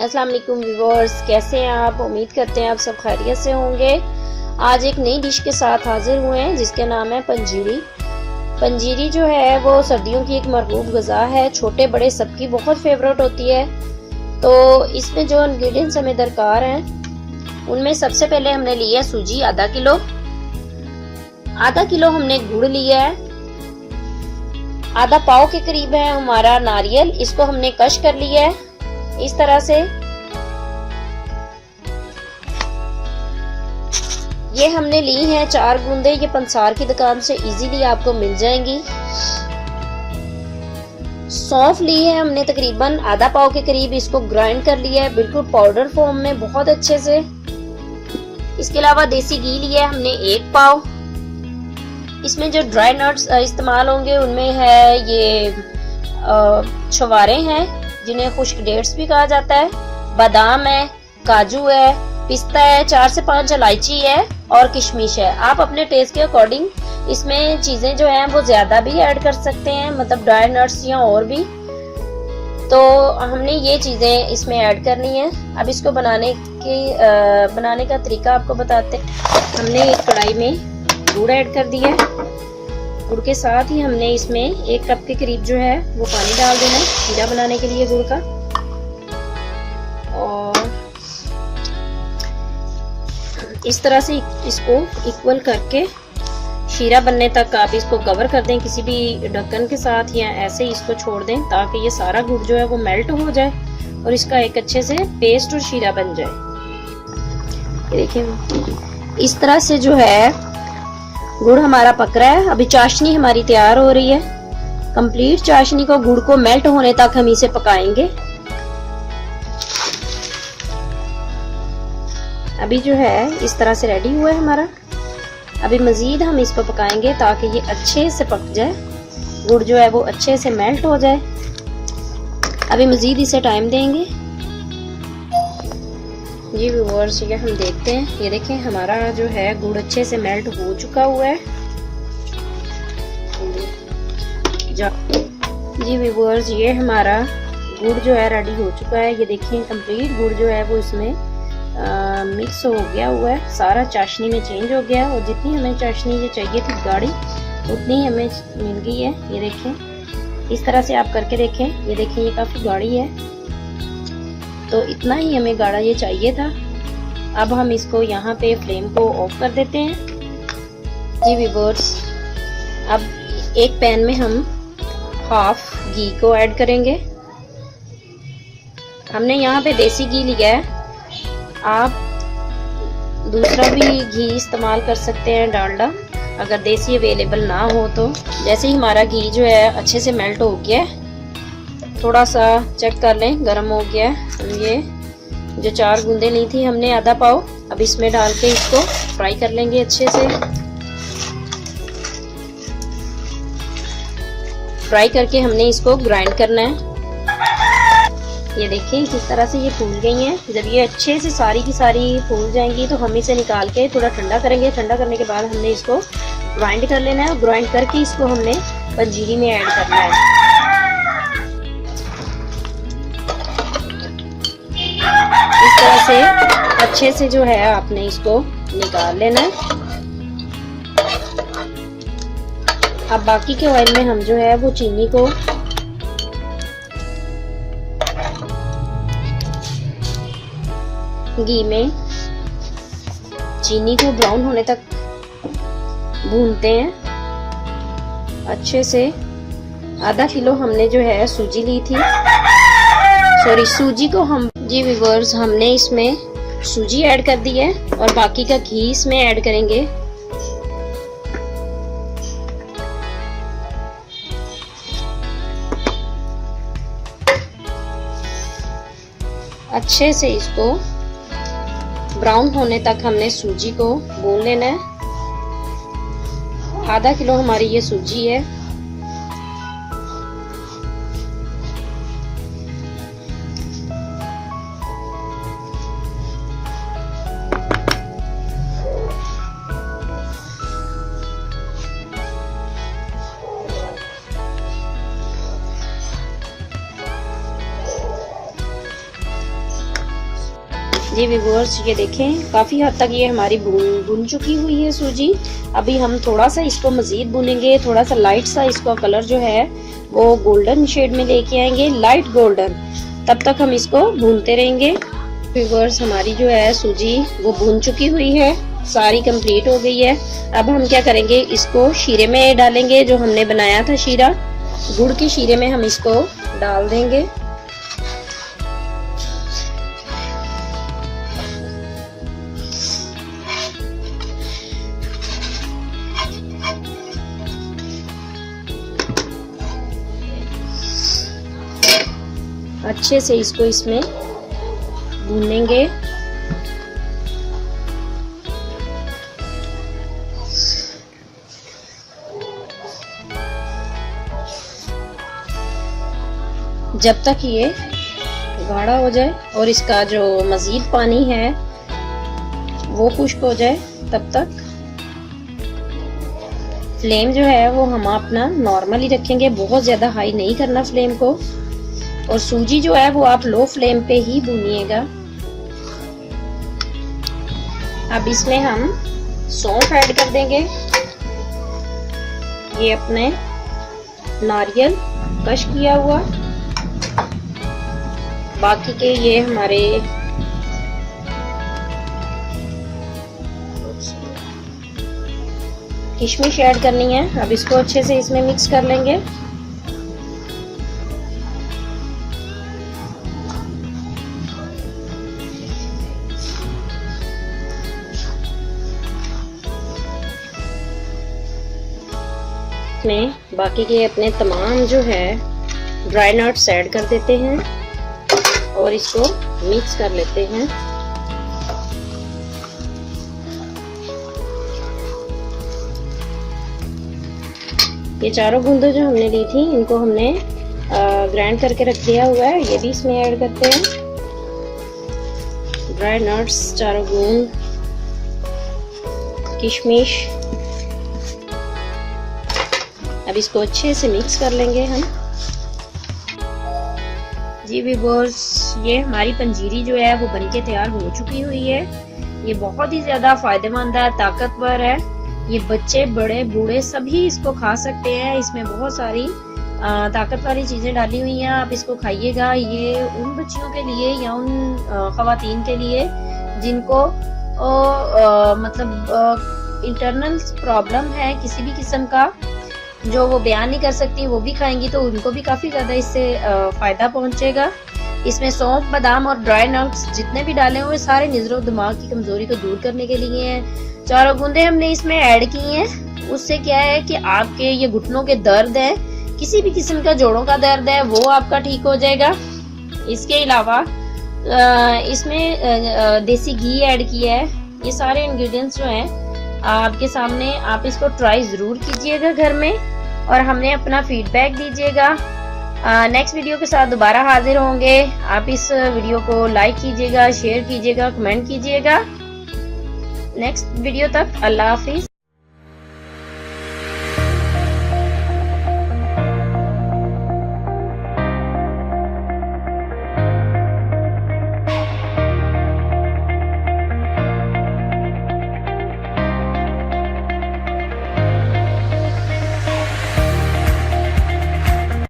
अस्सलाम वालेकुम व्यूअर्स, कैसे हैं आप। उम्मीद करते हैं आप सब खैरियत से होंगे। आज एक नई डिश के साथ हाजिर हुए हैं जिसका नाम है पंजीरी। पंजीरी जो है वो सर्दियों की एक मरगूब गज़ा है, छोटे बड़े सबकी बहुत फेवरेट होती है। तो इसमें जो इंग्रेडिएंट्स हमें दरकार हैं उनमें सबसे पहले हमने लिया सूजी आधा किलो हमने गुड़ लिया है, आधा पाव के करीब है हमारा नारियल, इसको हमने कश कर लिया है इस तरह से। ये हमने ली हैं 4 गूंदे, ये पंसार की दुकान से इजीली आपको मिल जाएंगी। सौंफ ली है हमने तकरीबन आधा पाव के करीब, इसको ग्राइंड कर लिया है बिल्कुल पाउडर फॉर्म में बहुत अच्छे से। इसके अलावा देसी घी लिया है हमने 1 पाव। इसमें जो ड्राई नट्स इस्तेमाल होंगे उनमें है ये छुहारे हैं जिन्हें खुश्क डेट्स भी कहा जाता है, बादाम है, काजू है, पिस्ता है, 4 से 5 इलायची है और किशमिश है। आप अपने टेस्ट के अकॉर्डिंग इसमें चीजें जो हैं वो ज्यादा भी ऐड कर सकते हैं, मतलब ड्राई नट्स या और भी। तो हमने ये चीजें इसमें ऐड करनी है। अब इसको बनाने का तरीका आपको बताते हैं। हमने एक कढ़ाई में गुड़ ऐड कर दिया है, गुड़ के साथ ही हमने इसमें 1 कप के करीब जो है वो पानी डाल देना है शीरा बनाने के लिए गुड़ का। और इस तरह से इसको इक्वल करके शीरा बनने तक आप इसको कवर कर दें किसी भी ढक्कन के साथ, या ऐसे ही इसको छोड़ दें ताकि ये सारा गुड़ जो है वो मेल्ट हो जाए और इसका एक अच्छे से पेस्ट और शीरा बन जाए। देखिए इस तरह से जो है गुड़ हमारा पक रहा है। अभी चाशनी हमारी तैयार हो रही है। कंप्लीट चाशनी को गुड़ को मेल्ट होने तक हम इसे पकाएंगे। अभी जो है इस तरह से रेडी हुआ है हमारा। अभी मजीद हम इसको पकाएंगे ताकि ये अच्छे से पक जाए, गुड़ जो है वो अच्छे से मेल्ट हो जाए। अभी मजीद इसे टाइम देंगे। जी व्यूअर्स, ये हम देखते हैं, ये देखें हमारा जो है गुड़ अच्छे से मेल्ट हो चुका हुआ है। जी व्यूअर्स, ये हमारा गुड़ जो है रेडी हो चुका है। ये देखिए कंप्लीट गुड़ जो है वो इसमें मिक्स हो गया हुआ है, सारा चाशनी में चेंज हो गया और जितनी हमें चाशनी ये चाहिए थी गाढ़ी उतनी हमें मिल गई है। ये देखें इस तरह से आप करके देखें, ये देखें ये काफ़ी गाढ़ी है, तो इतना ही हमें गाढ़ा ये चाहिए था। अब हम इसको यहाँ पे फ्लेम को ऑफ कर देते हैं। जी व्यूअर्स, अब एक पैन में हम हाफ घी को ऐड करेंगे। हमने यहाँ पे देसी घी लिया है, आप दूसरा भी घी इस्तेमाल कर सकते हैं, डालडा, अगर देसी अवेलेबल ना हो तो। जैसे ही हमारा घी जो है अच्छे से मेल्ट हो गया है, थोड़ा सा चेक कर लें गर्म हो गया है। ये जो 4 गूंदे ली थी हमने आधा पाव, अब इसमें डाल के इसको फ्राई कर लेंगे अच्छे से। फ्राई करके हमने इसको ग्राइंड करना है। ये देखें किस तरह से ये फूल गई हैं। जब ये अच्छे से सारी की सारी फूल जाएंगी तो हम इसे निकाल के थोड़ा ठंडा करेंगे। ठंडा करने के बाद हमने इसको ग्राइंड कर लेना है और ग्राइंड करके इसको हमने पंजीरी में ऐड करना है। इस तरह से अच्छे से जो है आपने इसको निकाल लेना है। अब बाकी के ऑयल में हम जो है वो चीनी को घी में चीनी को ब्राउन होने तक भूनते हैं अच्छे से। आधा किलो हमने जो है सूजी ली थी, सूजी को हम जी व्यूअर्स हमने इसमें सूजी ऐड कर दी है और बाकी का घी इसमें ऐड करेंगे। अच्छे से इसको ब्राउन होने तक हमने सूजी को भून लेना है। आधा किलो हमारी ये सूजी है। जी व्यूअर्स, ये देखें काफ़ी हद तक ये हमारी भुन चुकी हुई है सूजी। अभी हम थोड़ा सा इसको मज़ीद भुनेंगे, थोड़ा सा लाइट सा इसका कलर जो है वो गोल्डन शेड में लेके आएंगे, लाइट गोल्डन। तब तक हम इसको भूनते रहेंगे। व्यूअर्स, हमारी जो है सूजी वो भून चुकी हुई है, सारी कंप्लीट हो गई है। अब हम क्या करेंगे, इसको शीरे में डालेंगे, जो हमने बनाया था शीरा, गुड़ के शीरे में हम इसको डाल देंगे। अच्छे से इसको इसमें भूनेंगे। जब तक ये गाढ़ा हो जाए और इसका जो मजीद पानी है वो खुश्क हो जाए, तब तक फ्लेम जो है वो हम अपना नॉर्मल ही रखेंगे, बहुत ज्यादा हाई नहीं करना फ्लेम को। और सूजी जो है वो आप लो फ्लेम पे ही भूनिएगा। अब इसमें हम सौंफ ऐड कर देंगे, ये अपने नारियल क्रश किया हुआ, बाकी के ये हमारे किशमिश ऐड करनी है। अब इसको अच्छे से इसमें मिक्स कर लेंगे। इसमें बाकी के अपने तमाम जो है ड्राई नट्स ऐड कर देते हैं और इसको मिक्स कर लेते हैं। ये चारों बूंदें जो हमने ली थी इनको हमने ग्राइंड करके रख दिया हुआ है, ये भी इसमें ऐड करते हैं। ड्राई नट्स, चारों बूंद, किशमिश। अब इसको अच्छे से मिक्स कर लेंगे हम। जी व्यूअर्स, ये हमारी पंजीरी जो है वो बनके तैयार हो चुकी हुई है। ये बहुत ही ज्यादा फायदेमंद है, ताकतवर है। ये बच्चे, बड़े, बूढ़े सभी इसको खा सकते हैं। इसमें बहुत सारी ताकत वाली चीजें डाली हुई हैं। आप इसको खाइएगा। ये उन बच्चियों के लिए या उन खवातीन के लिए जिनको मतलब इंटरनल प्रॉब्लम है किसी भी किस्म का, जो वो बयान नहीं कर सकती, वो भी खाएंगी तो उनको भी काफी ज्यादा इससे फायदा पहुंचेगा। इसमें सौंफ, बादाम और ड्राई नट्स जितने भी डाले हुए सारे नजर दिमाग की कमजोरी को दूर करने के लिए हैं। चारों बूंदे हमने इसमें ऐड की हैं। उससे क्या है कि आपके ये घुटनों के दर्द है, किसी भी किस्म का जोड़ों का दर्द है, वो आपका ठीक हो जाएगा। इसके अलावा इसमें देसी घी ऐड किया है। ये सारे इंग्रेडिएंट्स जो हैं आपके सामने, आप इसको ट्राई जरूर कीजिएगा घर में और हमने अपना फीडबैक दीजिएगा। नेक्स्ट वीडियो के साथ दोबारा हाजिर होंगे। आप इस वीडियो को लाइक कीजिएगा, शेयर कीजिएगा, कमेंट कीजिएगा। नेक्स्ट वीडियो तक अल्लाह हाफिज।